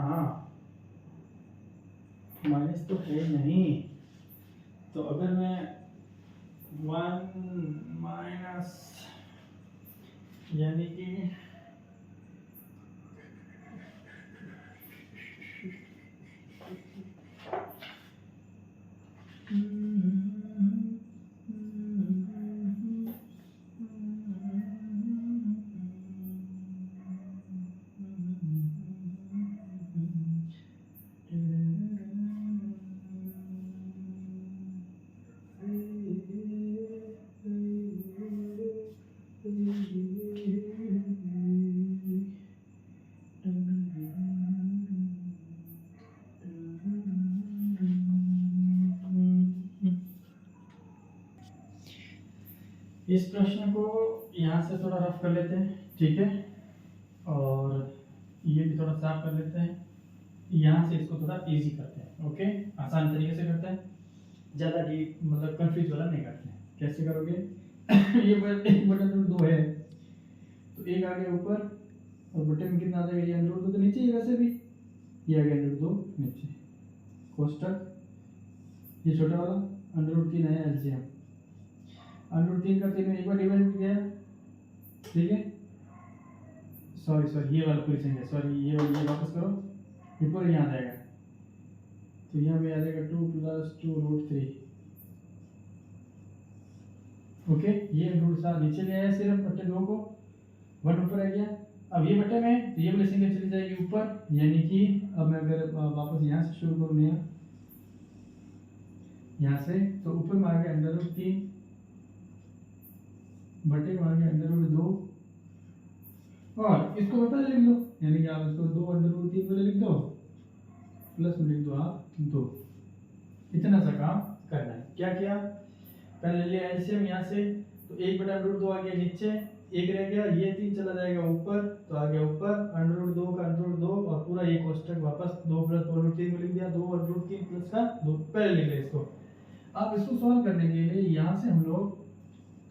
माइनस तो है नहीं। तो अगर मैं 1 माइनस यानी कि इस प्रश्न को यहाँ से थोड़ा रफ कर लेते हैं, ठीक है, और ये भी थोड़ा साफ कर लेते हैं। यहाँ से इसको थोड़ा इजी करते हैं, ओके, आसान तरीके से करते हैं, ज़्यादा डीप मतलब कंफ्यूज वाला नहीं करते हैं। कैसे करोगे ये 1/2 है, तो एक आ गया ऊपर और बटे में कितना आ जाएगा, ये √2 तो नीचे ही वैसे भी, ये आ गया √2 नीचे, कोष्टक ये छोटा वाला √3 है एलसीएम, √3 का 3 में एक बार डिवाइड किया, ठीक है। सॉरी ये वाला पूरी संख्या, सॉरी ये वापस करो, ये पूरा यहाँ आ जाएगा, तो यहाँ पे आ जाएगा 2 + 2√3। ओके ये √7 नीचे ले आया, सिर्फ बटे 2 को 1 ऊपर आ गया। अब ये बटे में तो ये वाली संख्या चली जाएगी ऊपर, यानी कि अब मैं अगर वापस यहाँ से शुरू करूँ नया, यहाँ से, तो ऊपर में आ गया अंडर रूट 3 बटे में आ गया अंडर रूट 2 और इसको पहले लिख लो, यानी कि आप इसको 2 अंडर रूट 3 पहले लिख दो प्लस में लिख दो आप 2। इतना सा काम करना है। क्या किया, पहले ले एलसीएम यहाँ से, तो 1 बटा अंडर रूट 2 आ गया नीचे, 1 रह गया, ये 3 चला जाएगा ऊपर, तो आ गया ऊपर अंडर रूट 2 का अंडर रूट 2 और पूरा ये कोष्टक वापस 2 प्लस 2 रूट 3 में लिख दिया, 2 अंडर रूट 3 प्लस का 2 पहले लिख ले इसको। अब इसको सॉल्व करने के लिए यहाँ से हम लोग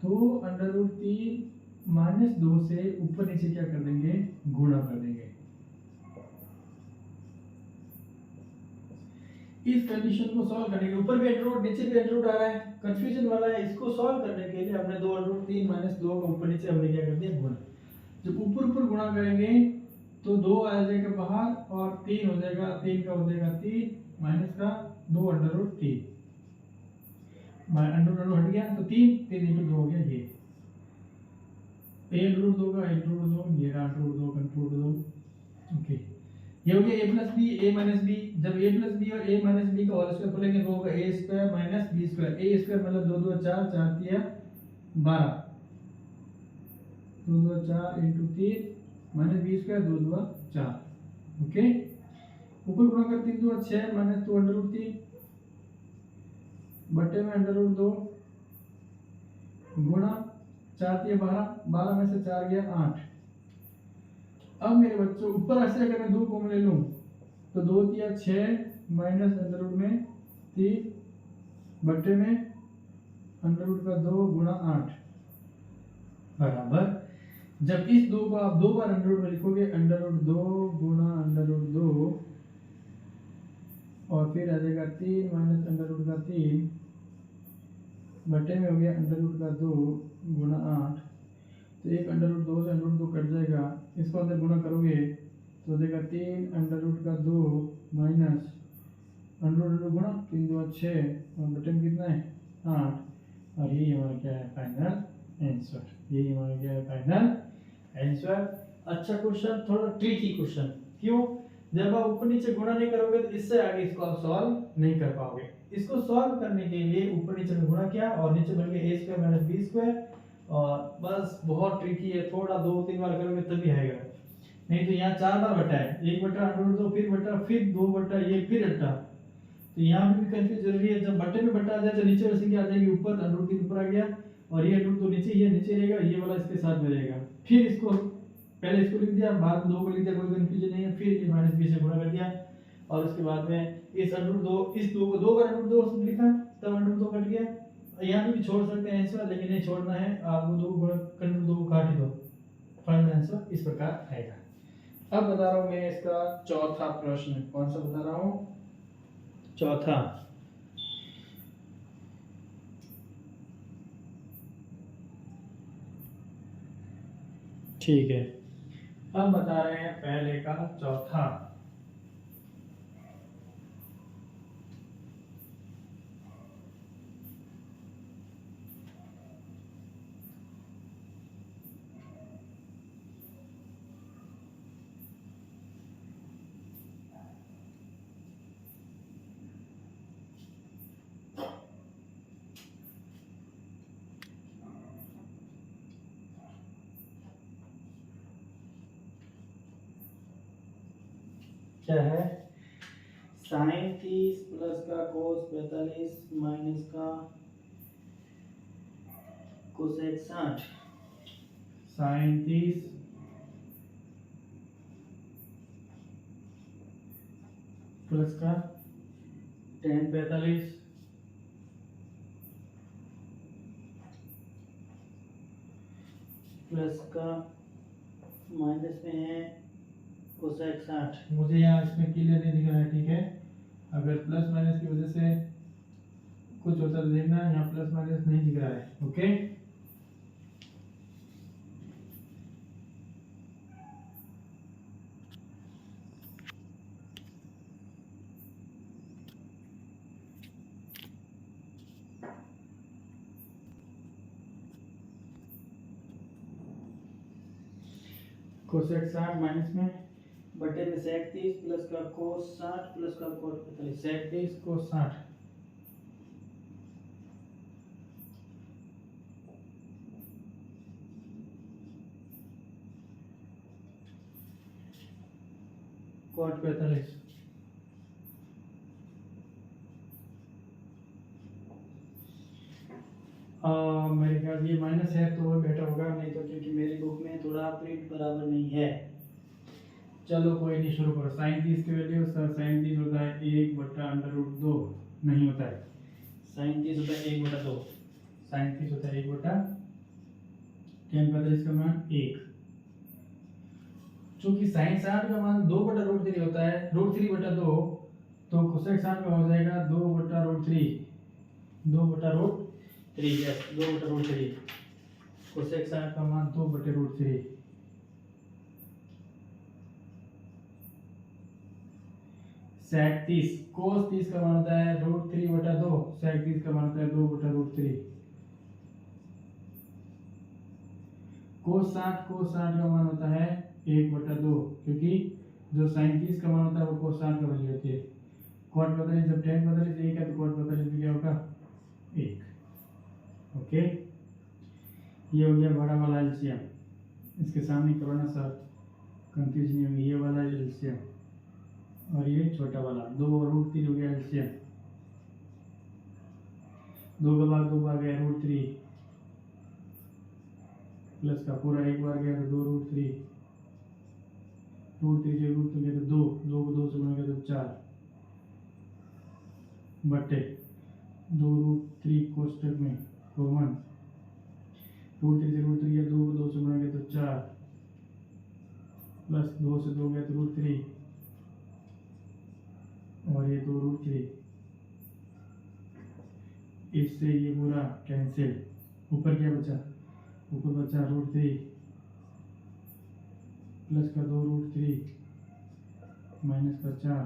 2 अंडर रूट 3 माइनस 2 से ऊपर नीचे क्या कर देंगे, गुणा कर देंगे। इस कंडीशन को सॉल्व करने के लिए ऊपर भी अंडर रूट नीचे भी अंडर रूट आ रहा है, कंफ्यूजन वाला है। इसको सॉल्व करने के लिए हमने 2 अंडर रूट 3 माइनस 2 का ऊपर नीचे हमने क्या कर दिया, गुणा। जब ऊपर ऊपर गुणा करेंगे तो 2 आ जाएगा बाहर और 3 हो जाएगा, 3 का हो जाएगा 3 माइनस का 2 अंडर रूट 3 अंडर रूट हट गया, तो 3 3 इंटू 2 हो गया ये अंडर रूट 2 का अंडर रूट 2, ये अंडर रूट 2 का अंडर रूट 2। ओके, ये हो गया a plus B a minus B. जब a प्लस बी और a माइनस बी का होल स्क्वायर खोलेंगे तो होगा a square minus b square. a square मतलब 2 2 4 4 3 12, 2 2 4 into 3 minus b square 2 2 4। Okay, ऊपर गुणा कर 3 2 6 माइनस 2 अंडर रूट 3 बटे में अंडर रूट 2 गुणा 4 3 12, 12 में से 4 गया 8। अब मेरे बच्चों ऊपर ऐसे अगर मैं 2 कॉमन ले लूं तो 2 3 6 माइनस अंडर रूट में 3 बटे में अंडर रूट का 2 गुणा 8 बराबर। जब इस 2 को आप 2 बार अंडर रूट में लिखोगे, अंडर रूट 2 गुणा अंडर रूट 2 और फिर आ जाएगा 3 माइनस अंडर रूट का 3 बटे में हो गया अंडर रूट का 2 गुणा 8। तो एक अंडर रूट 2 से अंडर रूट 2 कट जाएगा, इसको अंदर गुणा करोगे तो हो जाएगा 3 अंडर रूट का 2 माइनस अंडर रूट गुणा 3 2 6 और बटे में कितना है 8। और यही हमारा क्या है, फाइनल आंसर। यही हमारा क्या है, फाइनल आंसर। अच्छा क्वेश्चन, थोड़ा ट्रिकी क्वेश्चन। क्यों, जब आप ऊपर नीचे गुणा नहीं करोगे तो इससे आगे इसको आप सॉल्व नहीं कर पाओगे। इसको सॉल्व करने के लिए ऊपर नीचे में गुणा किया और नीचे बन गया a square minus b square, और बस बहुत ट्रिकी है, थोड़ा 2 3 बार करोगे तभी आएगा, नहीं तो यहाँ 4 बार बटा है, 1 बटा अंडर रूट 2 फिर बटा फिर 2 बटा ये फिर बटा, तो यहाँ पे भी कंफ्यूज जरूरी है। जब बटे में बटा आ जाए तो नीचे वाली संख्या आ जाएगी ऊपर, अंडर रूट 3 ऊपर आ गया और ये अंडर रूट 2 नीचे, ये नीचे रहेगा, ये वाला इसके साथ में रहेगा। फिर इसको पहले इसको लिख दिया, बाद में 2 को लिख दिया, कोई कंफ्यूजन नहीं है। फिर ये माइनस b से गुणा कर दिया और उसके बाद में इस अंडर रूट 2 इस 2 को 2 बार अंडर रूट 2 लिखा, तब अंडर रूट 2 कट गया। यहाँ पे भी छोड़ सकते हैं आंसर, लेकिन नहीं छोड़ना है, आप वो 2 गुणा अंडर रूट 2 को काट ही दो, फाइनल आंसर इस प्रकार आएगा। अब बता रहा हूँ मैं इसका चौथा प्रश्न, कौन सा बता रहा हूँ, चौथा। ठीक है, अब बता रहे हैं पहले का चौथा। क्या है, साइन 30 प्लस का कोस 45 माइनस का कोसेक 60। साइन 30 प्लस का टेन 45 प्लस का माइनस में है कोसेक 60। मुझे यहाँ इसमें क्लियर नहीं दिख रहा है, ठीक है। अगर प्लस माइनस की वजह से कुछ होता है देखना, यहाँ प्लस माइनस नहीं दिख रहा है, ओके। कोसेक 60 माइनस में बटे में सेक 30 प्लस का कोस 60 प्लस का कोस 45, सेक 30 कोस 60 cot 45। मेरे ख्याल ये माइनस है तो बेटर होगा, नहीं तो क्योंकि मेरी बुक में थोड़ा प्रिंट बराबर नहीं है। चलो कोई नहीं, शुरू करो। साइन 30 की वैल्यू सर, साइन 30 होता है 1/√2, नहीं होता है। साइन 30 होता है 1/2, साइन 30 होता है 1/tan 45 का मान 1। चूंकि साइन 60 का मान 2/√3 होता है, √3/2, तो कोसेक 60 का हो जाएगा 2/√3, 2/√3, यस 2/√3। कोसेक 60 का मान 2/√3। sec 30, cos 30 का मान होता है √3/2, sec 30 का मान होता है 2/√3। cos 60 का मान होता है 1/2, क्योंकि जो sin 30 का मान होता है वो cos 60 का वैल्यू होती है। cot 45 जब tan 45 1 है तो cot 45 भी क्या होगा 1। ओके, ये हो गया बड़ा वाला एलसीएम। इसके सामने करना सर, कंफ्यूज नहीं होगी। ये वाला एलसीएम और ये छोटा वाला 2/√3 हो गया एलसीएम। 2 का भाग 2 बार गया √3, प्लस का पूरा 1 बार गया तो 2√3, √3 से √2 गया तो 2, 2 को 2 से गुणा किया तो 4 बटे 2√3 कोष्टक में कॉमन, √3 से √3 गया, 2 को 2 से गुणा किया तो 4, प्लस 2 से 2 गया तो √3 और ये 2√3। इससे ये पूरा कैंसिल। ऊपर क्या बचा, ऊपर बचा √3 प्लस का 2√3 माइनस का 4,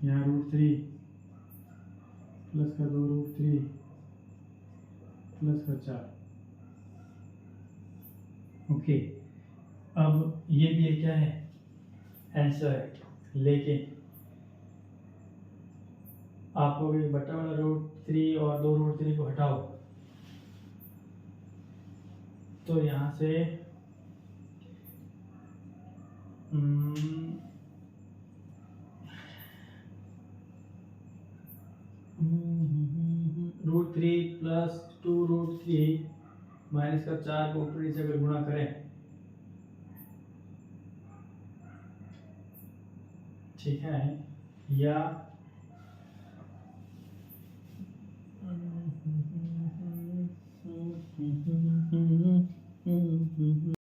यहाँ √3 प्लस का 2√3 प्लस का 4। ओके, अब ये भी क्या है आंसर है, लेकिन आपको भी बटा वाला √3 और 2√3 को हटाओ तो यहाँ से √3 प्लस 2√3 माइनस का 4 को ऊपर नीचे अगर गुणा करें, ठीक है, या